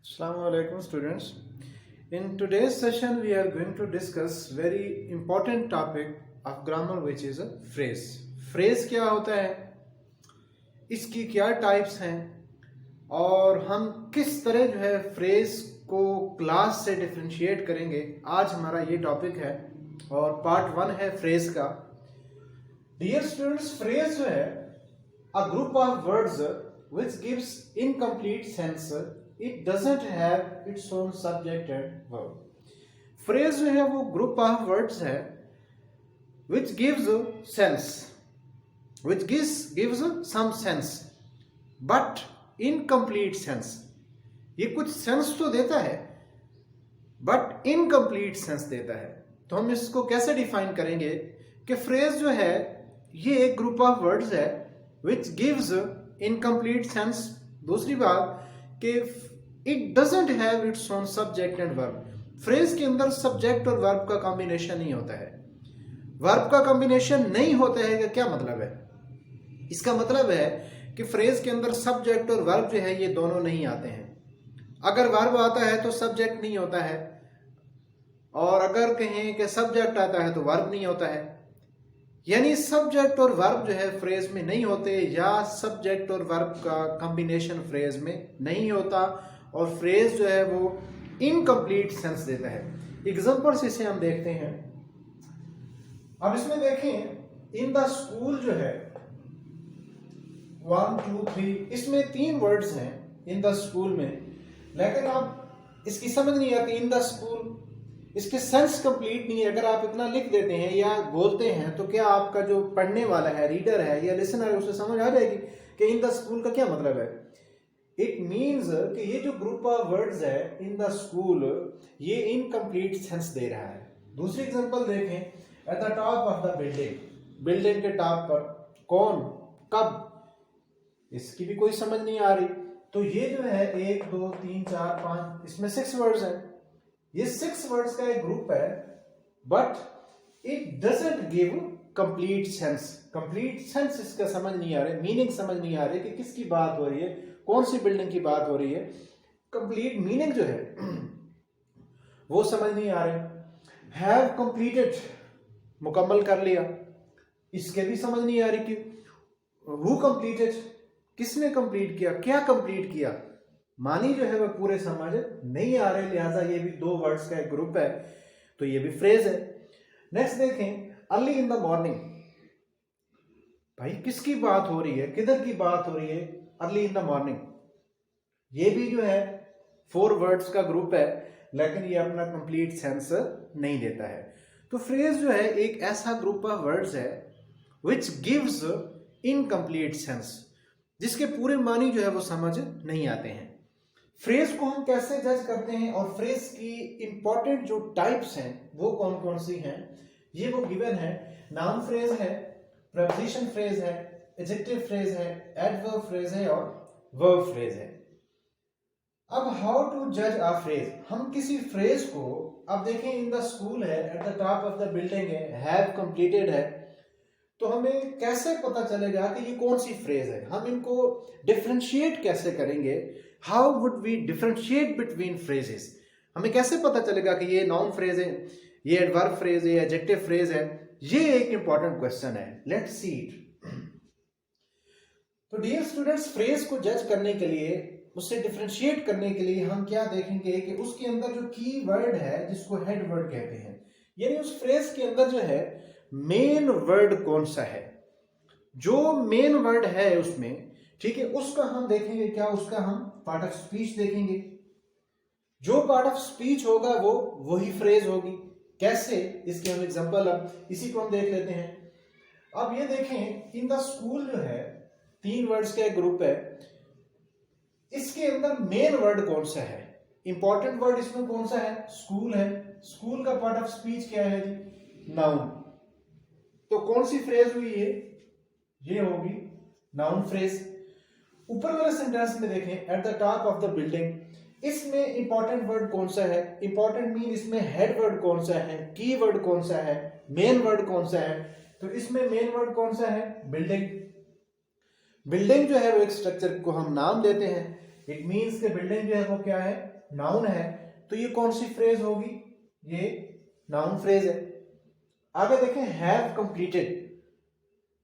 Assalamu alaikum students. In today's session we are going to discuss very important topic of grammar which is a phrase. Phrase क्या होता है, इसकी क्या types हैं और हम किस तरह जो है फ्रेज को क्लास से डिफरेंशिएट करेंगे, आज हमारा ये टॉपिक है और पार्ट 1 है फ्रेज का। डियर स्टूडेंट्स, फ्रेज जो है a group of words which gives incomplete sense, it doesn't have its own subject and verb. Phrase जो है वो group of words है which gives sense, which gives some sense but incomplete sense. ये कुछ sense तो देता है but incomplete sense देता है। तो हम इसको कैसे डिफाइन करेंगे कि फ्रेज जो है ये एक ग्रुप ऑफ वर्ड्स है विच गिव्स इनकम्प्लीट सेंस। दूसरी बात कि it doesn't have its own subject and verb. Phrase के अंदर सब्जेक्ट और वर्ब का कॉम्बिनेशन नहीं होता है। वर्ब का कॉम्बिनेशन नहीं होता है का क्या मतलब है? इसका मतलब है कि फ्रेज के अंदर सब्जेक्ट और वर्ब जो है ये दोनों नहीं आते हैं। अगर वर्ब आता है तो सब्जेक्ट नहीं होता है, और अगर कहें कि सब्जेक्ट आता है तो वर्ब नहीं होता है। यानी सब्जेक्ट और वर्ब जो है फ्रेज में नहीं होते, या सब्जेक्ट और वर्ब का कॉम्बिनेशन फ्रेज में नहीं होता और फ्रेज जो है वो इनकम्प्लीट सेंस देता है। एग्जांपल्स इसे हम देखते हैं। अब इसमें देखें, इन द स्कूल जो है 1 2 3, इसमें 3 वर्ड्स हैं इन द स्कूल में, लेकिन आप इसकी समझ नहीं आती। इन द स्कूल, इसके सेंस कंप्लीट नहीं है। अगर आप इतना लिख देते हैं या बोलते हैं तो क्या आपका जो पढ़ने वाला है, रीडर है या लिसनर है, उसे समझ आ जाएगी कि इन द स्कूल का क्या मतलब है? इट मीन्स कि ये जो ग्रुप ऑफ वर्ड्स है इन द स्कूल, ये इनकम्प्लीट सेंस दे रहा है। दूसरी एग्जांपल देखें, at the top of the building, building के टॉप पर, कौन, कब, इसकी भी कोई समझ नहीं आ रही। तो ये जो है 1 2 3 4 5, इसमें 6 वर्ड्स हैं। ये 6 वर्ड्स का एक ग्रुप है but it doesn't give complete sense. Complete sense इसका समझ नहीं आ रहा, मीनिंग समझ नहीं आ रही कि किसकी बात हो रही है, कौन सी बिल्डिंग की बात हो रही है। कंप्लीट मीनिंग जो है वो समझ नहीं आ रहे। हैव कंप्लीटेड, मुकम्मल कर लिया, इसके भी समझ नहीं आ रही कि हु कंप्लीटेड, किसने कंप्लीट किया, क्या कंप्लीट किया। मानी जो है वह पूरे समझ नहीं आ रहे, लिहाजा ये भी 2 वर्ड्स का एक ग्रुप है, तो ये भी फ्रेज है। नेक्स्ट देखें, अर्ली इन द मॉर्निंग, भाई किसकी बात हो रही है, किधर की बात हो रही है? अर्ली इन द मॉर्निंग, ये भी जो है 4 वर्ड्स का ग्रुप है, लेकिन ये अपना कंप्लीट सेंस नहीं देता है। तो फ्रेज जो है एक ऐसा ग्रुप ऑफ वर्ड्स है विच गिव्स इनकम्प्लीट सेंस, जिसके पूरे मानी जो है वो समझ नहीं आते हैं। फ्रेज को हम कैसे जज करते हैं और फ्रेज की इंपॉर्टेंट जो टाइप्स हैं वो कौन कौन सी हैं, ये वो गिवन है। नाउन फ्रेज है, प्रीपोजिशन फ्रेज है, एडजेक्टिव फ्रेज है, एडवर्ब फ्रेज है और वर्ब फ्रेज है। अब हाउ टू जज अ फ्रेज, हम किसी फ्रेज को, अब देखें इन द स्कूल है, at the top of the building है, हैव कंप्लीटेड है, तो हमें कैसे पता चलेगा कि ये कौन सी फ्रेज है? हम इनको डिफरेंशिएट कैसे करेंगे? How would we differentiate between phrases? हमें कैसे पता चलेगा कि ये नाउन फ्रेज है, ये एडवर्ब फ्रेज है, एडजेक्टिव फ्रेज है? ये एक इंपॉर्टेंट क्वेश्चन है, लेट्स सी इट। तो डियर स्टूडेंट्स, फ्रेज को जज करने के लिए, उससे डिफरेंशिएट करने के लिए हम क्या देखेंगे कि उसके अंदर जो की वर्ड है जिसको हेड वर्ड कहते हैं, यानी उस फ्रेज के अंदर जो है मेन वर्ड कौन सा है, जो मेन वर्ड है उसमें, ठीक है, उसका हम देखेंगे। क्या? उसका हम पार्ट ऑफ स्पीच देखेंगे। जो पार्ट ऑफ स्पीच होगा वो वही फ्रेज होगी। कैसे? इसके हम एग्जांपल, अब इसी को हम देख लेते हैं। अब ये देखें, इन द स्कूल जो है 3 वर्ड्स का एक ग्रुप है, इसके अंदर मेन वर्ड कौन सा है, इंपॉर्टेंट वर्ड इसमें कौन सा है? स्कूल है। स्कूल का पार्ट ऑफ स्पीच क्या है जी? नाउन। तो कौन सी फ्रेज हुई है? ये होगी नाउन फ्रेज। ऊपर वाले सेंटेंस में देखें, at the top of the building, इसमें इंपॉर्टेंट वर्ड कौन सा है? इंपॉर्टेंट मीन इसमें हेड वर्ड कौन सा है, की वर्ड कौन सा है, मेन वर्ड कौन सा है? तो इसमें मेन वर्ड कौन सा है? बिल्डिंग। बिल्डिंग जो है वो एक स्ट्रक्चर को हम नाम देते हैं। इट मीन्स कि बिल्डिंग जो है वो क्या है? नाउन है, तो ये कौन सी फ्रेज होगी? ये नाउन फ्रेज है। आगे देखें, हैव कंप्लीटेड।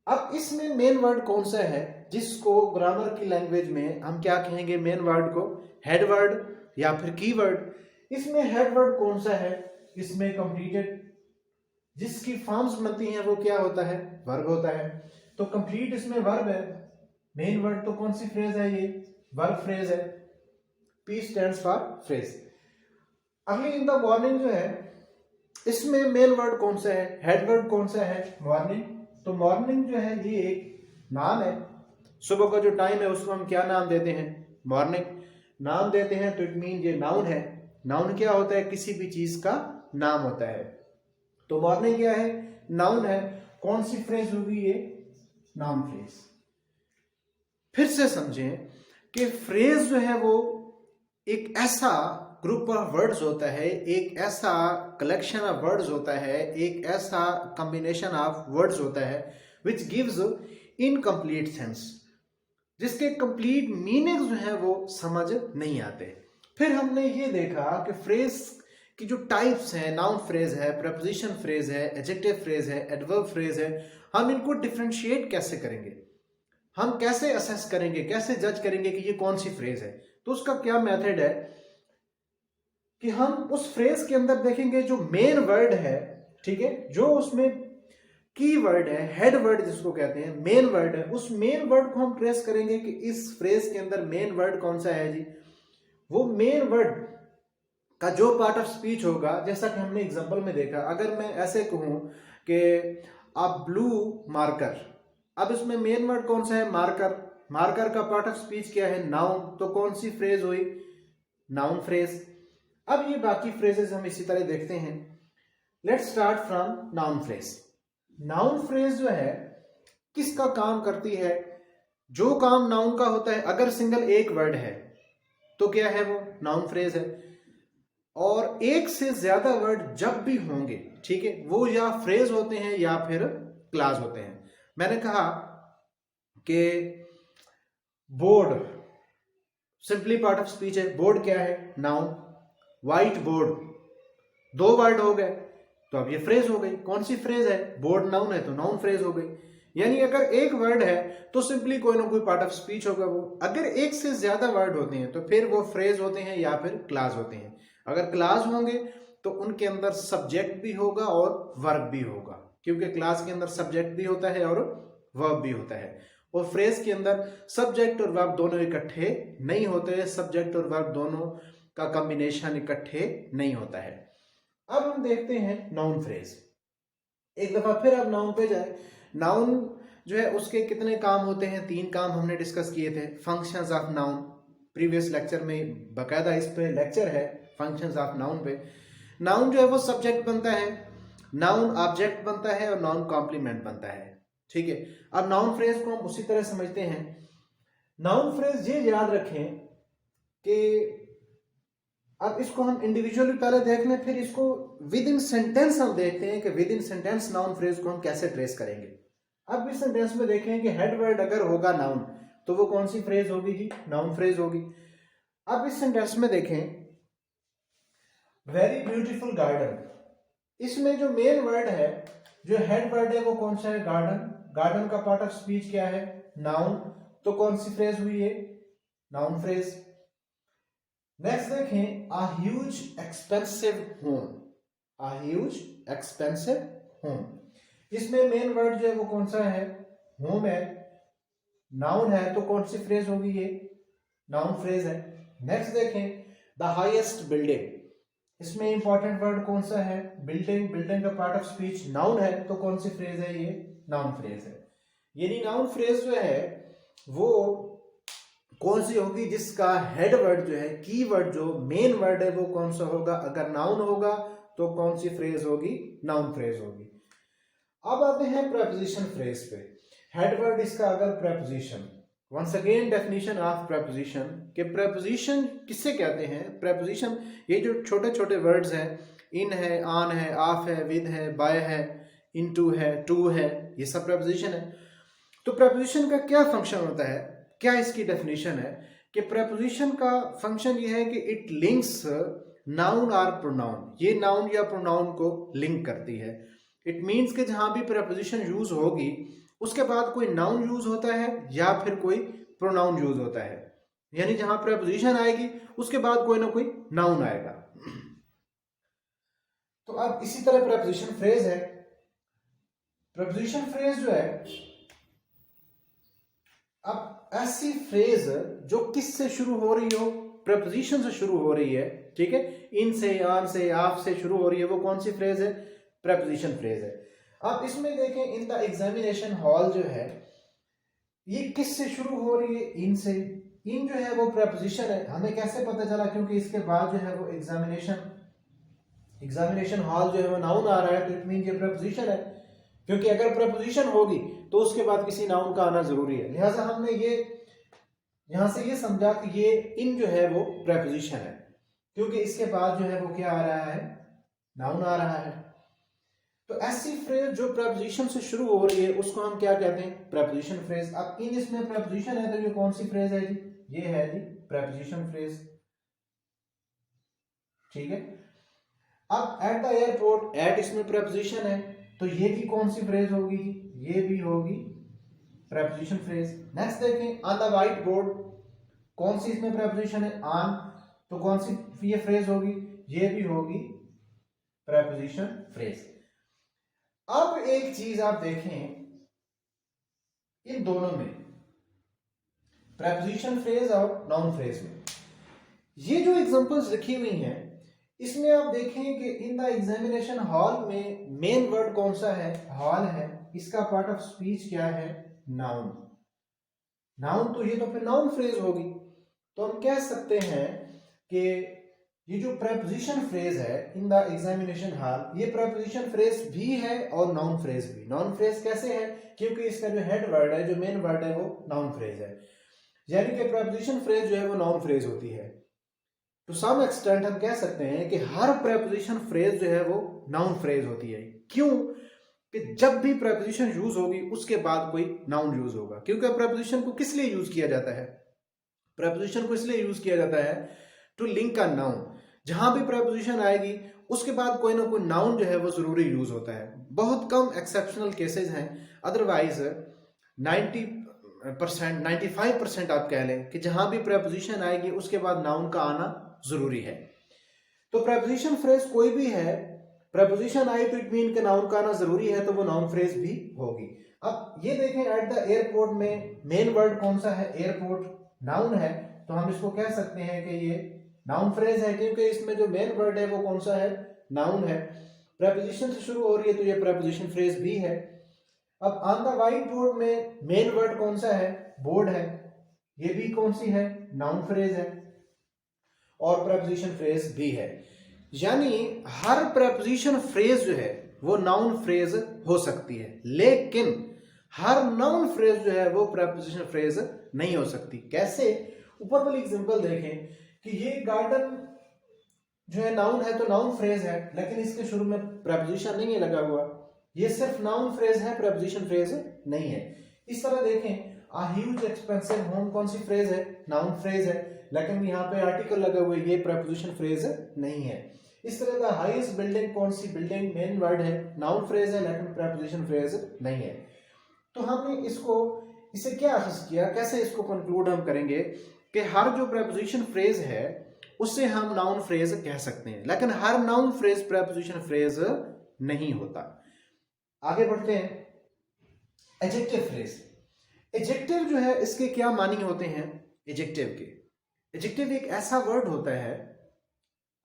अब इसमें मेन वर्ड कौन सा है जिसको ग्रामर की लैंग्वेज में हम क्या कहेंगे? मेन वर्ड को हेड वर्ड या फिर की वर्ड। इसमें हेड वर्ड कौन सा है? इसमें कंप्लीटेड, जिसकी फॉर्म्स बनती हैं वो क्या होता है? वर्ब होता है। तो कंप्लीट इसमें वर्ब है। मेन वर्ड तो कौन सी फ्रेज है? ये वर्ब फ्रेज है। P stands for phrase. अगली इन द मॉर्निंग जो है, इसमें मेन वर्ड कौन सा है? हेड वर्ड कौन सा है? मॉर्निंग। तो मॉर्निंग जो है ये एक नाम है। सुबह का जो टाइम है उसको हम क्या नाम देते हैं? मॉर्निंग नाम देते हैं। तो इट मीन ये नाउन है। नाउन क्या होता है? किसी भी चीज का नाम होता है। तो मॉर्निंग क्या है? नाउन है। कौन सी फ्रेज होगी? ये नाउन फ्रेज। फिर से समझें कि फ्रेज जो है वो एक ऐसा ग्रुप ऑफ वर्ड्स होता है, एक ऐसा कलेक्शन ऑफ वर्ड्स होता है, एक ऐसा कॉम्बिनेशन ऑफ वर्ड्स होता है विच गिव्स इनकम्प्लीट सेंस, जिसके कंप्लीट मीनिंग जो है वो समझ नहीं आते। फिर हमने ये देखा कि फ्रेज की जो टाइप्स हैं, नाउन फ्रेज है, प्रेपोजिशन फ्रेज है, एडजेक्टिव फ्रेज है, एडवर्ब फ्रेज है, हम इनको डिफरेंशिएट कैसे करेंगे, हम कैसे असेस करेंगे, कैसे जज करेंगे कि ये कौन सी फ्रेज है। तो उसका क्या मेथड है कि हम उस फ्रेज के अंदर देखेंगे जो मेन वर्ड है, ठीक है, जो उसमें की वर्ड है, हेड वर्ड जिसको कहते हैं, मेन वर्ड है, उस मेन वर्ड को हम ट्रेस करेंगे कि इस फ्रेज के अंदर मेन वर्ड कौन सा है जी। वो मेन वर्ड का जो पार्ट ऑफ स्पीच होगा, जैसा कि हमने एग्जांपल में देखा, अगर मैं ऐसे कहूं कि अ ब्लू मार्कर, अब इसमें मेन वर्ड कौन सा है? मार्कर। मार्कर का पार्ट ऑफ स्पीच क्या है? नाउन। तो कौन सी फ्रेज हुई? Noun phrase. अब ये बाकी फ्रेजेस हम इसी तरह देखते हैं। Let's start from noun phrase. Noun phrase जो है किसका काम करती है? जो काम नाउन का होता है, अगर सिंगल एक वर्ड है तो क्या है? वो नाउन फ्रेज है। और एक से ज्यादा वर्ड जब भी होंगे, ठीक है, वो या फ्रेज होते हैं या फिर क्लास होते हैं। मैंने कहा कि board simply part of speech है। बोर्ड क्या है? नाउन। व्हाइट बोर्ड, दो वर्ड हो गए तो अब ये फ्रेज हो गई। कौन सी फ्रेज है? बोर्ड नाउन है तो नाउन फ्रेज हो गई। यानी अगर एक वर्ड है तो सिंपली कोई ना कोई पार्ट ऑफ स्पीच होगा वो। अगर एक से ज्यादा वर्ड होते हैं तो फिर वो फ्रेज होते हैं या फिर क्लास होते हैं। अगर क्लास होंगे तो उनके अंदर सब्जेक्ट भी होगा और वर्ब भी होगा, क्योंकि क्लास के अंदर सब्जेक्ट भी होता है और वर्ब भी होता है। और फ्रेज के अंदर सब्जेक्ट और वर्ब दोनों इकट्ठे नहीं होते, सब्जेक्ट और वर्ब दोनों का कॉम्बिनेशन इकट्ठे नहीं होता है। अब हम देखते हैं नाउन फ्रेज। एक दफा फिर अब नाउन पे जाए। नाउन जो है उसके कितने काम होते हैं? 3 काम हमने डिस्कस किए थे। Functions of noun, previous lecture में बकायदा इस पे लेक्चर है फंक्शंस ऑफ नाउन पे। नाउन जो है वो सब्जेक्ट बनता है, नाउन ऑब्जेक्ट बनता है और नाउन कॉम्प्लीमेंट बनता है, ठीक है। अब नाउन फ्रेज को हम उसी तरह समझते हैं। नाउन फ्रेज ये याद रखें कि अब इसको हम इंडिविजुअली पहले देख लें, फिर इसको विद इन सेंटेंस हम देखते हैं कि with in sentence noun phrase को हम कैसे ट्रेस करेंगे। अब इस सेंटेंस में देखें कि हेड वर्ड अगर होगा नाउन तो वो कौन सी फ्रेज होगी जी? नाउन फ्रेज होगी। अब इस सेंटेंस में देखें, वेरी ब्यूटीफुल गार्डन, इसमें जो मेन वर्ड है, जो हेड वर्ड है वो कौन सा है? गार्डन। गार्डन का पार्ट ऑफ स्पीच क्या है? नाउन। तो कौन सी फ्रेज हुई है? Noun phrase. नेक्स्ट देखें, a huge expensive home, a huge expensive home, इसमें मेन वर्ड जो है वो कौन सा है? होम है। नाउन है तो कौन सी फ्रेज होगी? ये नाउन फ्रेज है। नेक्स्ट देखें, द हाईएस्ट बिल्डिंग, इसमें इंपॉर्टेंट वर्ड कौन सा है? बिल्डिंग। बिल्डिंग का पार्ट ऑफ स्पीच नाउन है तो कौन सी फ्रेज है? ये नाउन फ्रेज है। यानी नाउन फ्रेज जो है वो कौन सी होगी? जिसका हेड वर्ड जो है, की वर्ड जो मेन वर्ड है वो कौन सा होगा? अगर नाउन होगा तो कौन सी फ्रेज होगी? नाउन फ्रेज होगी। अब आते हैं प्रेपोजिशन फ्रेज पे। हेड वर्ड इसका अगर preposition, once again definition of preposition, कि प्रेपोजिशन किससे कहते हैं? प्रेपोजिशन ये जो छोटे छोटे वर्ड्स हैं, इन है, ऑन है, ऑफ है, विद है, बाय है, इनटू है, टू है, ये सब प्रेपोजिशन है। तो प्रेपोजिशन का क्या फंक्शन होता है? क्या इसकी डेफिनेशन है कि प्रेपोजिशन का फंक्शन ये है कि इट लिंक्स नाउन और प्रोनाउन, ये नाउन या प्रोनाउन को लिंक करती है। इट मीन्स कि जहां भी प्रेपोजिशन यूज होगी उसके बाद कोई नाउन यूज होता है या फिर कोई प्रोनाउन यूज होता है, यानी जहां प्रेपोजिशन आएगी उसके बाद कोई ना कोई नाउन आएगा। तो अब इसी तरह प्रेपोजिशन फ्रेज है। प्रेपोजिशन फ्रेज जो है, अब ऐसी फ्रेज जो किस से शुरू हो रही हो, प्रेपोजिशन से शुरू हो रही है, ठीक है, इन से, आन से, आप से शुरू हो रही है, वो कौन सी फ्रेज है? प्रेपोजिशन फ्रेज है। आप इसमें देखें, इन द एग्जामिनेशन हॉल जो है ये किस से शुरू हो रही है? इन से। इन जो है वो प्रेपोजिशन है। हमें कैसे पता चला? क्योंकि इसके बाद जो है वो एग्जामिनेशन हॉल जो है वो नाउन आ रहा है, तो इट मीन ये प्रेपोजिशन है, क्योंकि अगर प्रेपोजिशन होगी तो उसके बाद किसी नाउन का आना जरूरी है। लिहाजा हमने ये यहां से ये समझा कि ये इन जो है वो प्रेपोजिशन है, क्योंकि इसके बाद जो है वो क्या आ रहा है? नाउन आ रहा है। तो ऐसी फ्रेज जो प्रेपोजिशन से शुरू हो रही है उसको हम क्या कहते हैं? Preposition phrase. अब इन इसमें प्रेपोजिशन है तो ये कौन सी फ्रेज है जी? ये है जी प्रेपोजिशन फ्रेज, ठीक है। अब एट द एयरपोर्ट, एट इसमें प्रेपोजिशन है तो ये भी कौन सी फ्रेज होगी? ये भी होगी प्रेपोजिशन फ्रेज। नेक्स्ट देखें, ऑन द व्हाइट बोर्ड, कौन सी इसमें प्रेपोजिशन है? ऑन, तो कौन सी ये फ्रेज होगी? ये भी होगी प्रेपोजिशन फ्रेज। अब एक चीज आप देखें, इन दोनों में, प्रेपोजिशन फ्रेज और नाउन फ्रेज में, ये जो एग्जांपल्स लिखी हुई हैं इसमें आप देखें कि इन द एग्जामिनेशन हॉल में मेन वर्ड कौन सा है? हॉल है। इसका पार्ट ऑफ स्पीच क्या है? नाउन। नाउन, तो ये तो फिर नाउन फ्रेज होगी। तो हम कह सकते हैं कि ये जो प्रेपोजिशन फ्रेज है इन द एग्जामिनेशन हॉल, ये प्रेपोजिशन फ्रेज भी है और नाउन फ्रेज भी। नाउन फ्रेज कैसे है? क्योंकि इसका जो हेड वर्ड है, जो मेन वर्ड है, वो नाउन फ्रेज है, यानी कि प्रेपोजिशन फ्रेज जो है वो नाउन फ्रेज होती है। टू सम एक्सटेंट हम कह सकते हैं कि हर प्रेपोजिशन फ्रेज जो है वो नाउन फ्रेज होती है। क्यों? कि जब भी प्रेपोजिशन यूज होगी उसके बाद कोई नाउन यूज होगा। क्योंकि प्रेपोजिशन को किस लिए यूज किया जाता है? प्रेपोजिशन को इसलिए यूज किया जाता है टू लिंक अ नाउन। जहां भी प्रेपोजिशन आएगी उसके बाद कोई ना कोई नाउन जो है वो जरूरी यूज होता है। बहुत कम एक्सेप्शनल केसेस हैं, अदरवाइज 90%, 95% आप कह लें कि जहां भी प्रेपोजिशन आएगी उसके बाद नाउन का आना जरूरी है। तो प्रेपोजिशन फ्रेज कोई भी है, प्रेपोजिशन आई तो इट मीन के नाउन का आना जरूरी है, तो वो नाउन फ्रेज भी होगी। अब ये देखें, एट द एयरपोर्ट में मेन वर्ड कौन सा है? एयरपोर्ट, नाउन है, तो हम इसको कह सकते हैं कि ये नाउन फ्रेज है, क्योंकि इसमें जो मेन वर्ड है वो कौन सा है? नाउन है। प्रेपोजिशन से शुरू हो रही है तो ये प्रेपोजिशन फ्रेज भी है। अब ऑन द व्हाइट बोर्ड में मेन वर्ड कौन सा है? बोर्ड है, ये भी कौन सी है? नाउन फ्रेज है और प्रेपोजिशन फ्रेज भी है। यानी हर प्रेपोजिशन फ्रेज जो है वो नाउन फ्रेज हो सकती है, लेकिन हर नाउन फ्रेज जो है वो प्रेपोजिशन फ्रेज नहीं हो सकती। कैसे? ऊपर वाली एग्जांपल देखें कि ये गार्डन जो है नाउन है तो नाउन फ्रेज है, लेकिन इसके शुरू में प्रेपोजिशन नहीं है लगा हुआ, ये सिर्फ नाउन फ्रेज है, प्रेपोजिशन फ्रेज नहीं है। इस तरह देखें, अ ह्यूज एक्सपेंसिव होम कौन सी फ्रेज है? नाउन फ्रेज है, लेकिन यहाँ पे आर्टिकल लगा हुआ है, ये प्रेपोजिशन फ्रेज नहीं है। इस तरह द हाईएस्ट बिल्डिंग कौन सी बिल्डिंग? मेन वर्ड है, नाउन फ्रेज है, लेकिन प्रेपोजिशन फ्रेज नहीं है। तो हमने इसे क्या अखज़ किया, कैसे इसको कंक्लूड हम करेंगे कि हर जो प्रेपोजिशन फ्रेज है उससे हम नाउन फ्रेज कह सकते हैं, लेकिन हर नाउन फ्रेज प्रेपोजिशन फ्रेज नहीं होता। आगे बढ़ते हैं, एडजेक्टिव फ्रेज। एडजेक्टिव जो है इसके क्या मानी होते हैं? एडजेक्टिव एक ऐसा वर्ड होता है,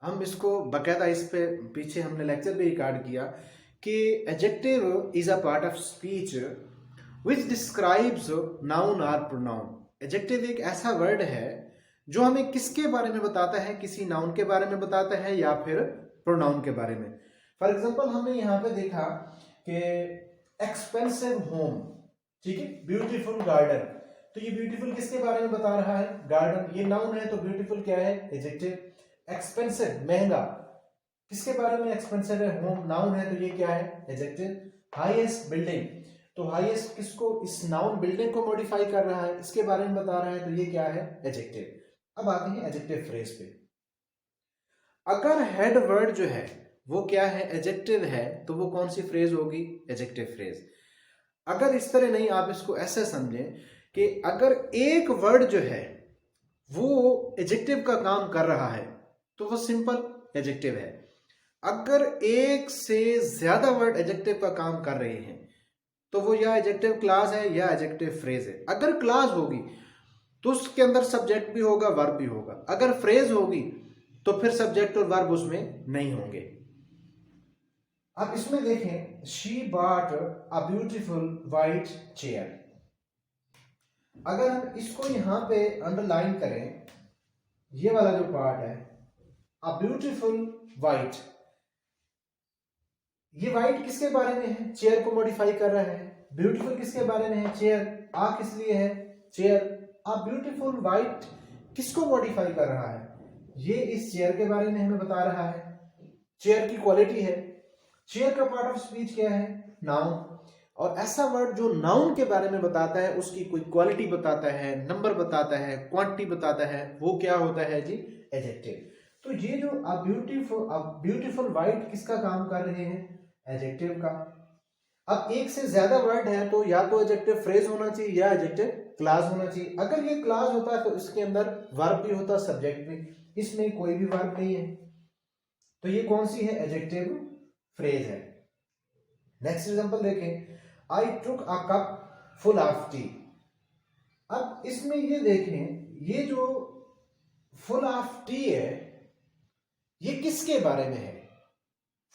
हम इसको बकायदा इस पे पीछे हमने लेक्चर भी रिकॉर्ड किया कि adjective is a part of speech which describes noun और प्रोनाउन। एडजेक्टिव एक ऐसा वर्ड है जो हमें किसके बारे में बताता है? किसी नाउन के बारे में बताता है या फिर प्रोनाउन के बारे में। फॉर एग्जांपल हमने यहाँ पे देखा कि एक्सपेंसिव होम, ठीक है, ब्यूटीफुल गार्डन, तो ये ब्यूटीफुल किसके बारे में बता रहा है? गार्डन, ये नाउन है तो ब्यूटीफुल क्या है? एडजेक्टिव। एक्सपेंसिव, महंगा, किसके बारे में एक्सपेंसिव है? होम, नाउन है तो ये क्या है? एडजेक्टिव। हाईएस्ट, बिल्डिंग, तो हाईएस्ट किसको? इस नाउन बिल्डिंग को मॉडिफाई कर रहा है, इसके बारे में बता रहा है, तो ये क्या है? एडजेक्टिव। अब आते हैं एडजेक्टिव फ्रेज पे। अगर हेड वर्ड जो है वो क्या है, एडजेक्टिव है, तो वो कौन सी फ्रेज होगी, एडजेक्टिव फ्रेज। अगर इस तरह नहीं, आप इसको ऐसे समझें कि अगर एक वर्ड जो है वो एडजेक्टिव का काम कर रहा है तो वो सिंपल एडजेक्टिव है। अगर एक से ज्यादा वर्ड एडजेक्टिव का काम कर रहे हैं तो वो या एडजेक्टिव क्लास है या एडजेक्टिव फ्रेज है। अगर क्लास होगी तो उसके अंदर सब्जेक्ट भी होगा, वर्ब भी होगा। अगर फ्रेज होगी तो फिर सब्जेक्ट और वर्ब उसमें नहीं होंगे। अब इसमें देखें, she bought a beautiful white chair. अगर हम इसको यहां पे अंडरलाइन करें, ये वाला जो पार्ट है, अ ब्यूटीफुल वाइट, ये वाइट किसके बारे में है, चेयर को मॉडिफाई कर रहा है। ब्यूटीफुल किसके बारे में है, चेयर। आ किस लिए है, चेयर। अ ब्यूटीफुल वाइट किसको मॉडिफाई कर रहा है, ये इस चेयर के बारे में हमें बता रहा है। चेयर की क्वालिटी है। चेयर का पार्ट ऑफ स्पीच क्या है, नाउन। और ऐसा वर्ड जो नाउन के बारे में बताता है, उसकी कोई क्वालिटी बताता है, नंबर बताता है, क्वांटिटी बताता है, वो क्या होता है जी, एडजेक्टिव। तो ये जो अ ब्यूटीफुल वाइट किसका काम कर रहे हैं, एडजेक्टिव का। अब एक से ज्यादा वर्ड है तो या तो एडजेक्टिव फ्रेज होना चाहिए या एडजेक्टिव क्लास होना चाहिए। अगर ये क्लास होता है तो इसके अंदर वर्ब भी होता, सब्जेक्ट भी। इसमें कोई भी वर्ब नहीं है, तो ये कौन सी है, एडजेक्टिव फ्रेज है। नेक्स्ट एग्जांपल देखें, I took a cup full of tea. अब इसमें ये देखें, ये जो फुल ऑफ टी है ये किसके बारे में है,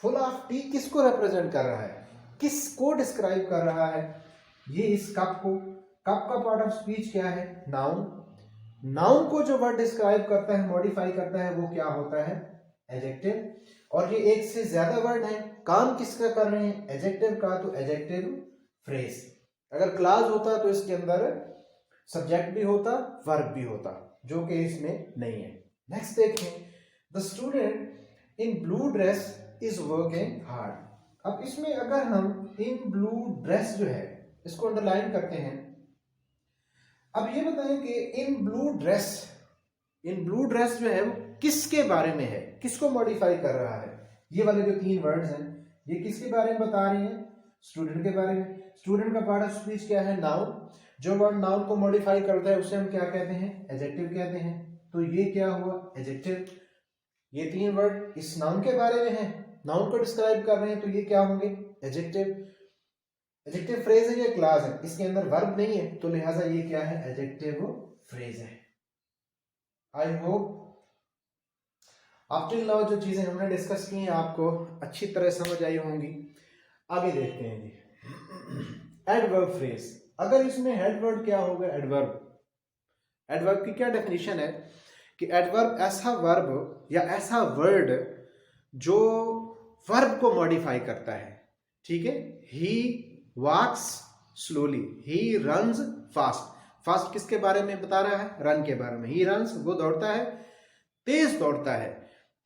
फुल ऑफ टी किसको रिप्रेजेंट कर रहा है, किसको डिस्क्राइब कर रहा है, ये इस कप को। कप का पार्ट ऑफ स्पीच क्या है, नाउन। नाउन को जो वर्ड डिस्क्राइब करता है, मॉडिफाई करता है, वो क्या होता है, एडजेक्टिव। और ये एक से ज्यादा वर्ड है, काम किसका कर रहे हैं, एडजेक्टिव का, तो एडजेक्टिव फ्रेज। अगर क्लास होता तो इसके अंदर सब्जेक्ट भी होता, वर्ब भी होता, जो कि इसमें नहीं है। नेक्स्ट देखें, the student in blue dress is working hard. अब इसमें अगर हम इन ब्लू ड्रेस जो है इसको अंडरलाइन करते हैं, अब ये बताएं कि इन ब्लू ड्रेस जो है वो किसके बारे में है, किसको मॉडिफाई कर रहा है। ये वाले जो तीन वर्ड्स हैं ये किसके बारे में बता रहे हैं, स्टूडेंट के बारे में। स्टूडेंट का पार्ट ऑफ स्पीच क्या है, नाउन। जो वर्ड नाउन को मॉडिफाई करता है उसे हम क्या कहते हैं, एडजेक्टिव कहते हैं। तो ये क्या हुआ, एडजेक्टिव। ये तीन वर्ड इस नाउन के बारे में है, नाउन को डिस्क्राइब कर रहे हैं, तो ये क्या होंगे, एडजेक्टिव। एडजेक्टिव फ्रेज है या क्लास है, इसके अंदर वर्ब नहीं है, तो लिहाजा ये क्या है, एडजेक्टिव फ्रेज है। आई होप आफ्टर नाउ जो चीजें हमने डिस्कस की हैं आपको अच्छी तरह समझ आई होंगी। आगे देखते हैं जी, एडवर्ब फ्रेज। अगर इसमें हेडवर्ड क्या होगा, एडवर्ब। एडवर्ब की क्या डेफिनेशन है कि एडवर्ब ऐसा वर्ब या ऐसा वर्ड जो वर्ब को मॉडिफाई करता है। ठीक है, he walks slowly, he runs fast. Fast किसके बारे में बता रहा है, रन के बारे में। ही रन्स, वो दौड़ता है, तेज दौड़ता है,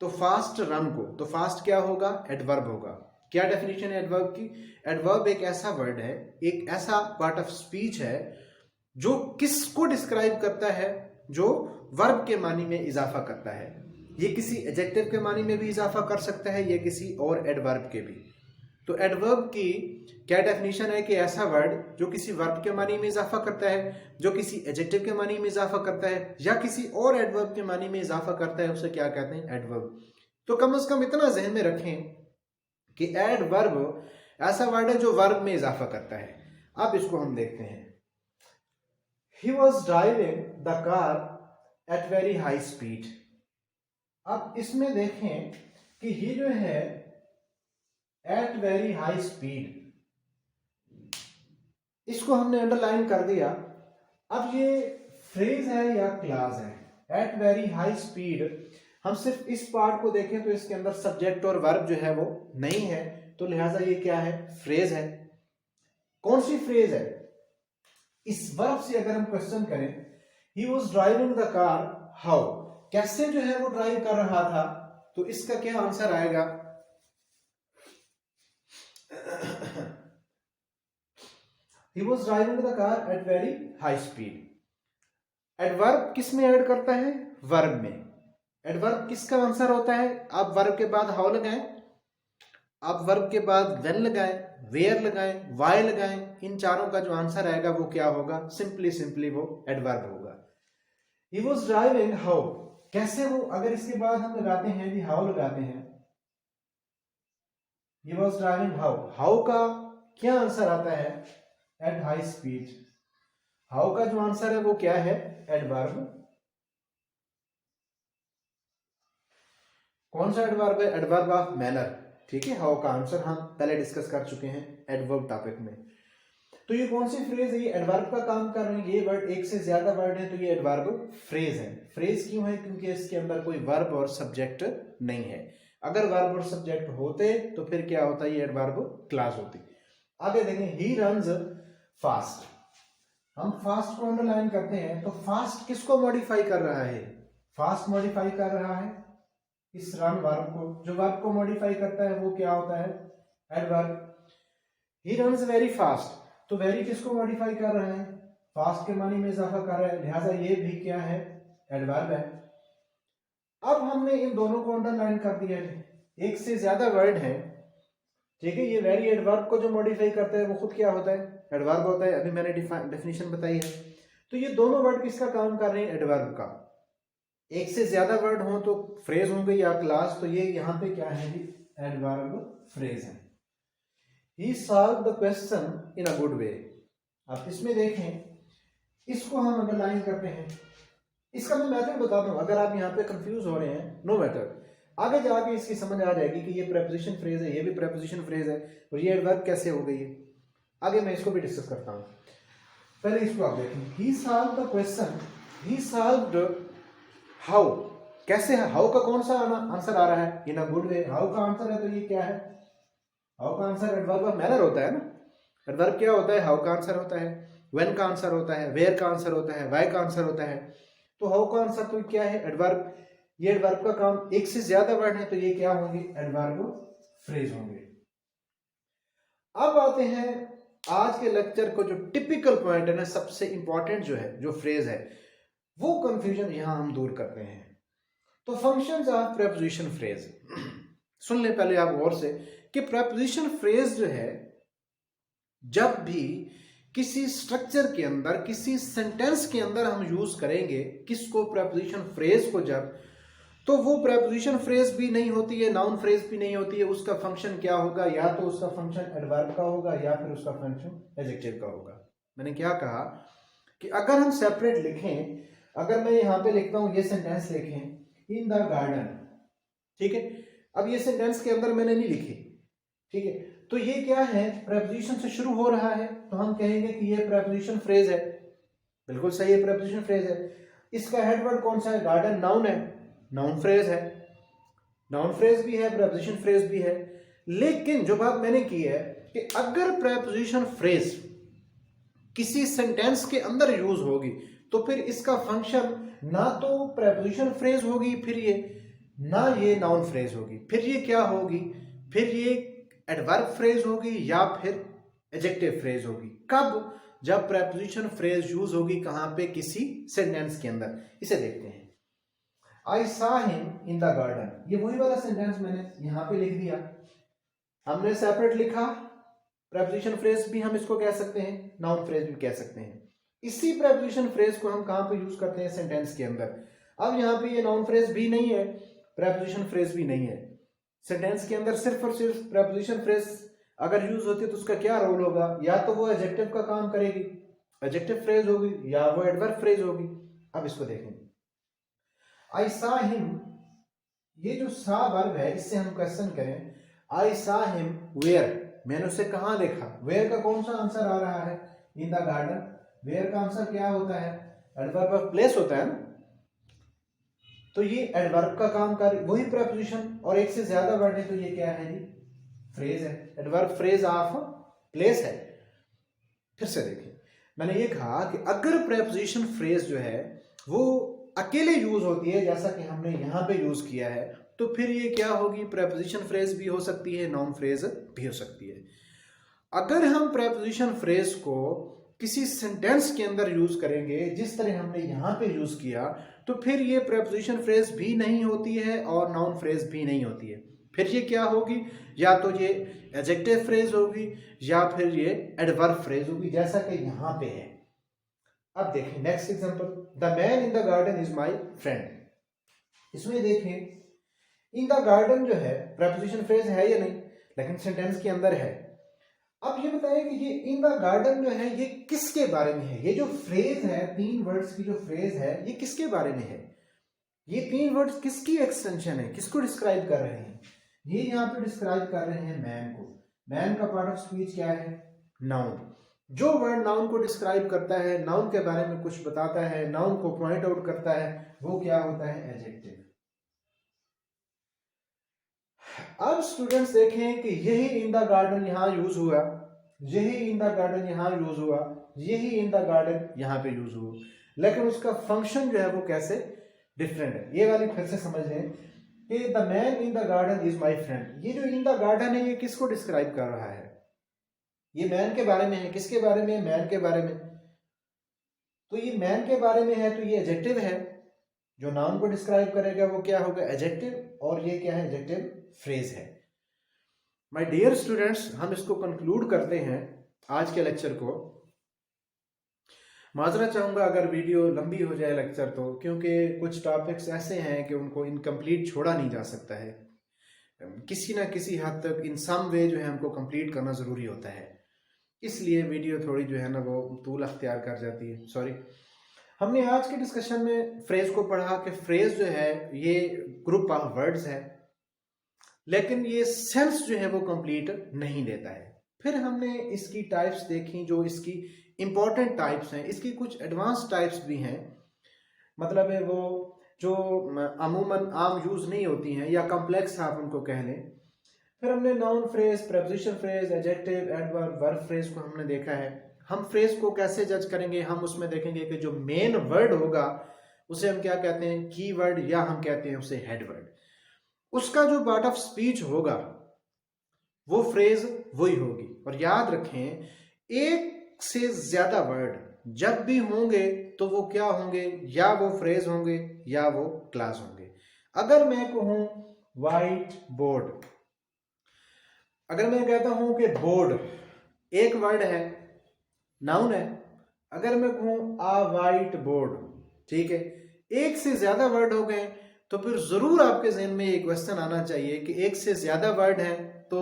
तो फास्ट रन को, तो फास्ट क्या होगा, एडवर्ब होगा। क्या डेफिनेशन है एडवर्ब की, एडवर्ब एक ऐसा वर्ड है, एक ऐसा पार्ट ऑफ स्पीच है जो किसको डिस्क्राइब करता है, जो वर्ब के मानी में इजाफा करता है। ये किसी एडजेक्टिव के मानी में भी इजाफा कर सकता है, ये किसी और एडवर्ब के भी। तो एडवर्ब की क्या डेफिनेशन है कि ऐसा वर्ड जो किसी वर्ब के मानी में इजाफा करता है, जो किसी एडजेक्टिव के मानी में इजाफा करता है, या किसी और एडवर्ब के मानी में इजाफा करता है, उसे क्या कहते हैं, एडवर्ब। तो कम से कम इतना जहन में रखें कि एडवर्ब ऐसा वर्ड है जो वर्ब में इजाफा करता है। अब इसको हम देखते हैं, he was driving the car at very high speed। अब इसमें देखें कि ये जो है at very high speed, इसको हमने अंडरलाइन कर दिया। अब ये फ्रेज है या क्लास है, at very high speed। हम सिर्फ इस पार्ट को देखें तो इसके अंदर सब्जेक्ट और वर्ब जो है वो नहीं है, तो लिहाजा ये क्या है, फ्रेज है। कौन सी फ्रेज है, इस वर्ब से अगर हम क्वेश्चन करें, he was driving the car how, कैसे जो है वो ड्राइव कर रहा था, तो इसका क्या आंसर आएगा, he was driving the car at very high speed. Adverb किस में ऐड करता है, वर्ब में। एडवर्ब किसका आंसर होता है? आप वर्ब के बाद हाउ लगाएं, आप वर्ब के बाद व्हेन लगाएं, वेयर लगाएं, वाई लगाएं, इन चारों का जो आंसर आएगा वो क्या होगा? सिंपली वो एडवर्ब होगा। ही वॉज ड्राइविंग हाउ, कैसे वो, अगर इसके बाद हम लगाते हैं जी हाउ लगाते हैं, he was driving how, how का क्या आंसर आता है? At high speed. हाउ का जो आंसर है वो क्या है? एडवर्ब। कौन सा एडवर्ब है? Adverb of manner. ठीक है, हाउ का आंसर हम पहले डिस्कस कर चुके हैं एडवर्ब टॉपिक में। तो ये कौन सी फ्रेज है? ये एडवर्ब का काम कर रहे हैं। ये वर्ड, एक से ज्यादा वर्ड है तो ये एडवर्ब फ्रेज है। फ्रेज क्यों है? क्योंकि इसके अंदर कोई वर्ब और सब्जेक्ट नहीं है। अगर वर्ब और सब्जेक्ट होते तो फिर क्या होता? ये एडवर्ब क्लास होती। आगे देखें, ही रन्स फास्ट। हम फास्ट को अंडरलाइन करते हैं तो फास्ट किसको मॉडिफाई कर रहा है? फास्ट मॉडिफाई कर रहा है इस रन वर्ब को। जो वर्ब को मॉडिफाई करता है वो क्या होता है? Adverb. He runs very fast, तो वेरी किसको मॉडिफाई कर रहा है? फास्ट के मानी में इजाफा कर रहा है, लिहाजा ये भी क्या है? एडवर्ब है। अब हमने इन दोनों को अंडरलाइन कर दिया है। एक से ज्यादा वर्ड है, ठीक है, ये वेरी एडवर्ब को जो मॉडिफाई करता है वो खुद क्या होता है? एडवर्ब होता है। अभी मैंने डेफिनेशन बताई है। तो ये दोनों वर्ड किसका काम कर रहे हैं? एडवर्ब का। एक से ज्यादा वर्ड हो तो फ्रेज होंगे या क्लास, तो ये यहाँ पे क्या है जी? एडवर्ब फ्रेज है। He solved the question in a good way। आप इसमें देखें, इसको हम अंडरलाइन करते हैं। इसका मैं मेथड बताता हूं, अगर आप यहाँ पे कंफ्यूज हो रहे हैं, नो मैटर, आगे जाके इसकी समझ आ जाएगी कि ये प्रेपोजिशन फ्रेज है, ये भी प्रेपोजिशन फ्रेज है, और ये एडवर्ब कैसे हो गई है। आगे मैं इसको भी डिस्कस करता हूँ। पहले इसको आप देखें, he solved the question, he solved how, कैसे है? हाउ का कौन सा आंसर आ रहा है? इन अ गुड वे। हाउ का आंसर है तो ये क्या है? हाउ का आंसर एडवर्ब ऑफ मैनर होता है ना। एडवर्ब क्या होता है? हाउ का आंसर होता है, व्हेन का आंसर होता है, वेयर का आंसर होता है, व्हाई का आंसर होता है। तो हाउ का आंसर तो क्या है? एडवर्ब। ये एडवर्ब का काम, एक से ज्यादा वर्ड है तो ये क्या होंगे? एडवर्ब फ्रेज होंगे। अब आते हैं आज के लेक्चर को जो टिपिकल पॉइंट है ना, सबसे इंपॉर्टेंट जो है, जो फ्रेज है, वो कंफ्यूजन यहां हम दूर करते हैं। तो फंक्शंस ऑफ प्रेपोजिशन फ्रेज, सुन ले पहले आप गौर से कि प्रेपोजिशन फ्रेज जो है, जब भी किसी स्ट्रक्चर के अंदर, किसी सेंटेंस के अंदर हम यूज करेंगे किसको? प्रेपोजिशन फ्रेज को, जब, तो वो प्रेपोजिशन फ्रेज भी नहीं होती है, नाउन फ्रेज भी नहीं होती है। उसका फंक्शन क्या होगा? या तो उसका फंक्शन एडवर्ब का होगा या फिर उसका फंक्शन एडजेक्टिव का होगा। मैंने क्या कहा कि अगर हम सेपरेट लिखें, अगर मैं यहां पे लिखता हूं, ये सेंटेंस लिखें, इन द गार्डन, ठीक है, अब ये सेंटेंस के अंदर मैंने नहीं लिखी, ठीक है, तो ये क्या है? प्रेपोजिशन से शुरू हो रहा है, तो हम कहेंगे कि ये प्रेपोजिशन फ्रेज है। बिल्कुल सही है, प्रेपोजिशन फ्रेज है। इसका हेडवर्ड कौन सा है? गार्डन नाउन है, नाउन फ्रेज है, नाउन फ्रेज भी है, प्रेपोजिशन फ्रेज भी है। लेकिन जो बात मैंने की है कि अगर प्रेपोजिशन फ्रेज किसी सेंटेंस के अंदर यूज होगी तो फिर इसका फंक्शन ना तो प्रेपोजिशन फ्रेज होगी, फिर ये ना ये नाउन फ्रेज होगी, फिर ये क्या होगी? फिर ये एडवर्ब फ्रेज होगी या फिर एडजेक्टिव फ्रेज होगी। कब? जब प्रेपोजिशन फ्रेज यूज होगी कहां पे? किसी सेंटेंस के अंदर। इसे देखते हैं, आई सा हिम इन द गार्डन, ये वही वाला सेंटेंस मैंने यहां पे लिख दिया। हमने सेपरेट लिखा, प्रेपोजिशन फ्रेज भी हम इसको कह सकते हैं, नाउन फ्रेज भी कह सकते हैं। इसी प्रेपोजिशन फ्रेज को हम कहां पे यूज करते हैं? सेंटेंस के अंदर। अब यहां पे ये नाउन फ्रेज भी नहीं है, प्रेपोजिशन फ्रेज भी नहीं है, सेंटेंस के अंदर सिर्फ और सिर्फ प्रेपोजिशन फ्रेज अगर यूज होती है तो उसका क्या रोल होगा? या तो वो एडजेक्टिव का काम करेगी, एडजेक्टिव फ्रेज होगी, या वो एडवर्ब फ्रेज होगी। अब इसको देखें, आई सा हिम, ये जो सा वर्ब है, इससे हम क्वेश्चन करें, आई सा हिम वेयर, मैंने उसे कहां देखा? वेयर का कौन सा आंसर आ रहा है? In the garden. वेयर का आंसर क्या होता है? एडवर्ब ऑफ प्लेस होता है ना। तो ये एडवर्ब का काम कर, वही प्रेपोजिशन, और एक से ज्यादा वर्ड है तो ये क्या है जी? फ्रेज है, एडवर्ब फ्रेज ऑफ प्लेस है। फिर से देखिए, मैंने ये कहा कि अगर प्रेपोजिशन फ्रेज जो है वो अकेले यूज होती है, जैसा कि हमने यहां पे यूज किया है, तो फिर ये क्या होगी? प्रेपोजिशन फ्रेज भी हो सकती है, नाउन फ्रेज भी हो सकती है। अगर हम प्रेपोजिशन फ्रेज को किसी सेंटेंस के अंदर यूज करेंगे जिस तरह हमने यहाँ पे यूज किया, तो फिर ये प्रेपोजिशन फ्रेज भी नहीं होती है और नाउन फ्रेज भी नहीं होती है। फिर ये क्या होगी, या तो ये एडजेक्टिव फ्रेज होगी या फिर ये एडवर्ब फ्रेज होगी, जैसा कि यहाँ पे है। अब देखें next example, the man in the garden is my friend. इसमें देखें इन द गार्डन जो है प्रेपोजिशन फ्रेज है या नहीं, लेकिन सेंटेंस के अंदर है। अब ये बताएं कि ये इन द गार्डन जो है ये किसके बारे में है। ये जो फ्रेज है, 3 वर्ड्स की जो फ्रेज है, ये किसके बारे में है। ये 3 वर्ड्स किसकी एक्सटेंशन है, किसको डिस्क्राइब कर रहे हैं। ये यहाँ पे डिस्क्राइब कर रहे हैं मैन को। मैन का पार्ट ऑफ स्पीच क्या है, नाउन। जो वर्ड नाउन को डिस्क्राइब करता है, नाउन के बारे में कुछ बताता है, नाउन को पॉइंट आउट करता है, वो क्या होता है, एडजेक्टिव। अब स्टूडेंट्स देखें कि यही इन द गार्डन यहां यूज हुआ, यही इन द गार्डन यहां यूज हुआ, यही इन द गार्डन यहां पे यूज हुआ, लेकिन उसका फंक्शन जो है वो कैसे डिफरेंट है। ये वाली फिर से समझ लें कि the man in the garden is my friend. ये जो इन द गार्डन है ये किसको डिस्क्राइब कर रहा है, ये मैन के बारे में है। किसके बारे में, मैन के बारे में। तो ये मैन के बारे में है तो ये एडजेक्टिव है, जो नाउन को डिस्क्राइब करेगा वो क्या होगा, एडजेक्टिव। और ये क्या है, एडजेक्टिव फ्रेज है। माय डियर स्टूडेंट्स, हम इसको कंक्लूड करते हैं आज के लेक्चर को। माजरा चाहूंगा अगर वीडियो लंबी हो जाए लेक्चर तो, क्योंकि कुछ टॉपिक्स ऐसे हैं कि उनको इनकम्प्लीट छोड़ा नहीं जा सकता है। किसी ना किसी हद तक इन सम वे जो है हमको कंप्लीट करना जरूरी होता है, इसलिए वीडियो थोड़ी जो है ना वो तूल अख्तियार कर जाती है। सॉरी। हमने आज के डिस्कशन में फ्रेज को पढ़ा कि फ्रेज जो है ये ग्रुप ऑफ वर्ड्स है, लेकिन ये सेंस जो है वो कंप्लीट नहीं देता है। फिर हमने इसकी टाइप्स देखी, जो इसकी इंपॉर्टेंट टाइप्स हैं। इसकी कुछ एडवांस टाइप्स भी हैं, मतलब है वो जो अमूमन आम यूज नहीं होती हैं, या कॉम्प्लेक्स आप उनको कह लें। फिर हमने noun phrase, preposition phrase, adjective, adverb, verb phrase को हमने देखा है। हम फ्रेज को कैसे जज करेंगे, हम उसमें देखेंगे कि जो मेन वर्ड होगा उसे हम क्या कहते हैं, की वर्ड, या हम कहते हैं उसे हेड वर्ड। उसका जो पार्ट ऑफ स्पीच होगा वो फ्रेज वही होगी। और याद रखें, एक से ज्यादा वर्ड जब भी होंगे तो वो क्या होंगे, या वो फ्रेज होंगे या वो क्लास होंगे। अगर मैं कहूं व्हाइट बोर्ड, अगर मैं कहता हूं कि बोर्ड एक वर्ड है, नाउन है। अगर मैं कहूं आ व्हाइट बोर्ड, ठीक है, एक से ज्यादा वर्ड हो गए तो फिर जरूर आपके जहन में एक क्वेश्चन आना चाहिए कि एक से ज्यादा वर्ड है तो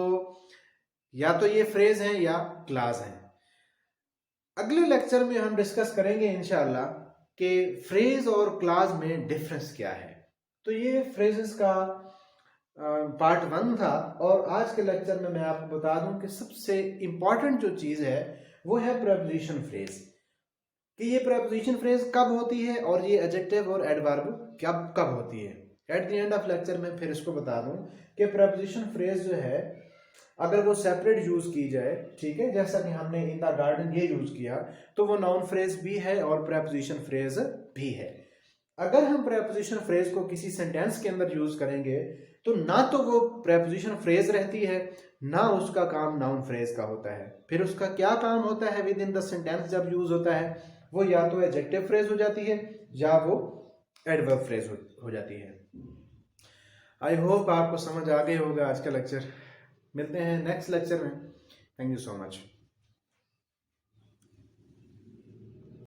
या तो ये फ्रेज है या क्लास है। अगले लेक्चर में हम डिस्कस करेंगे इंशाल्लाह कि फ्रेज और क्लास में डिफरेंस क्या है। तो ये फ्रेजेस का पार्ट 1 था, और आज के लेक्चर में मैं आपको बता दूं कि सबसे इंपॉर्टेंट जो चीज है वो है प्रेपोजिशन फ्रेज, कि ये प्रेपोजिशन फ्रेज कब होती है और ये एडजेक्टिव और एडवर्ब कब कब होती है। At the end of lecture में फिर इसको बता दूं कि प्रेपोजिशन फ्रेज जो है अगर वो सेपरेट यूज की जाए, ठीक है, जैसा कि हमने इन द गार्डन ये यूज किया, तो वो नाउन फ्रेज भी है और प्रेपोजिशन फ्रेज भी है। अगर हम प्रेपोजिशन फ्रेज को किसी सेंटेंस के अंदर यूज करेंगे तो ना तो वो प्रेपोजिशन फ्रेज रहती है, ना उसका काम नाउन फ्रेज का होता है। फिर उसका क्या काम होता है विद इन द सेंटेंस जब यूज होता है, वो या तो एडजेक्टिव फ्रेज हो जाती है या वो एडवर्ब फ्रेज हो जाती है। आई होप आपको समझ आ गई होगा आज का लेक्चर। मिलते हैं नेक्स्ट लेक्चर में। Thank you so much.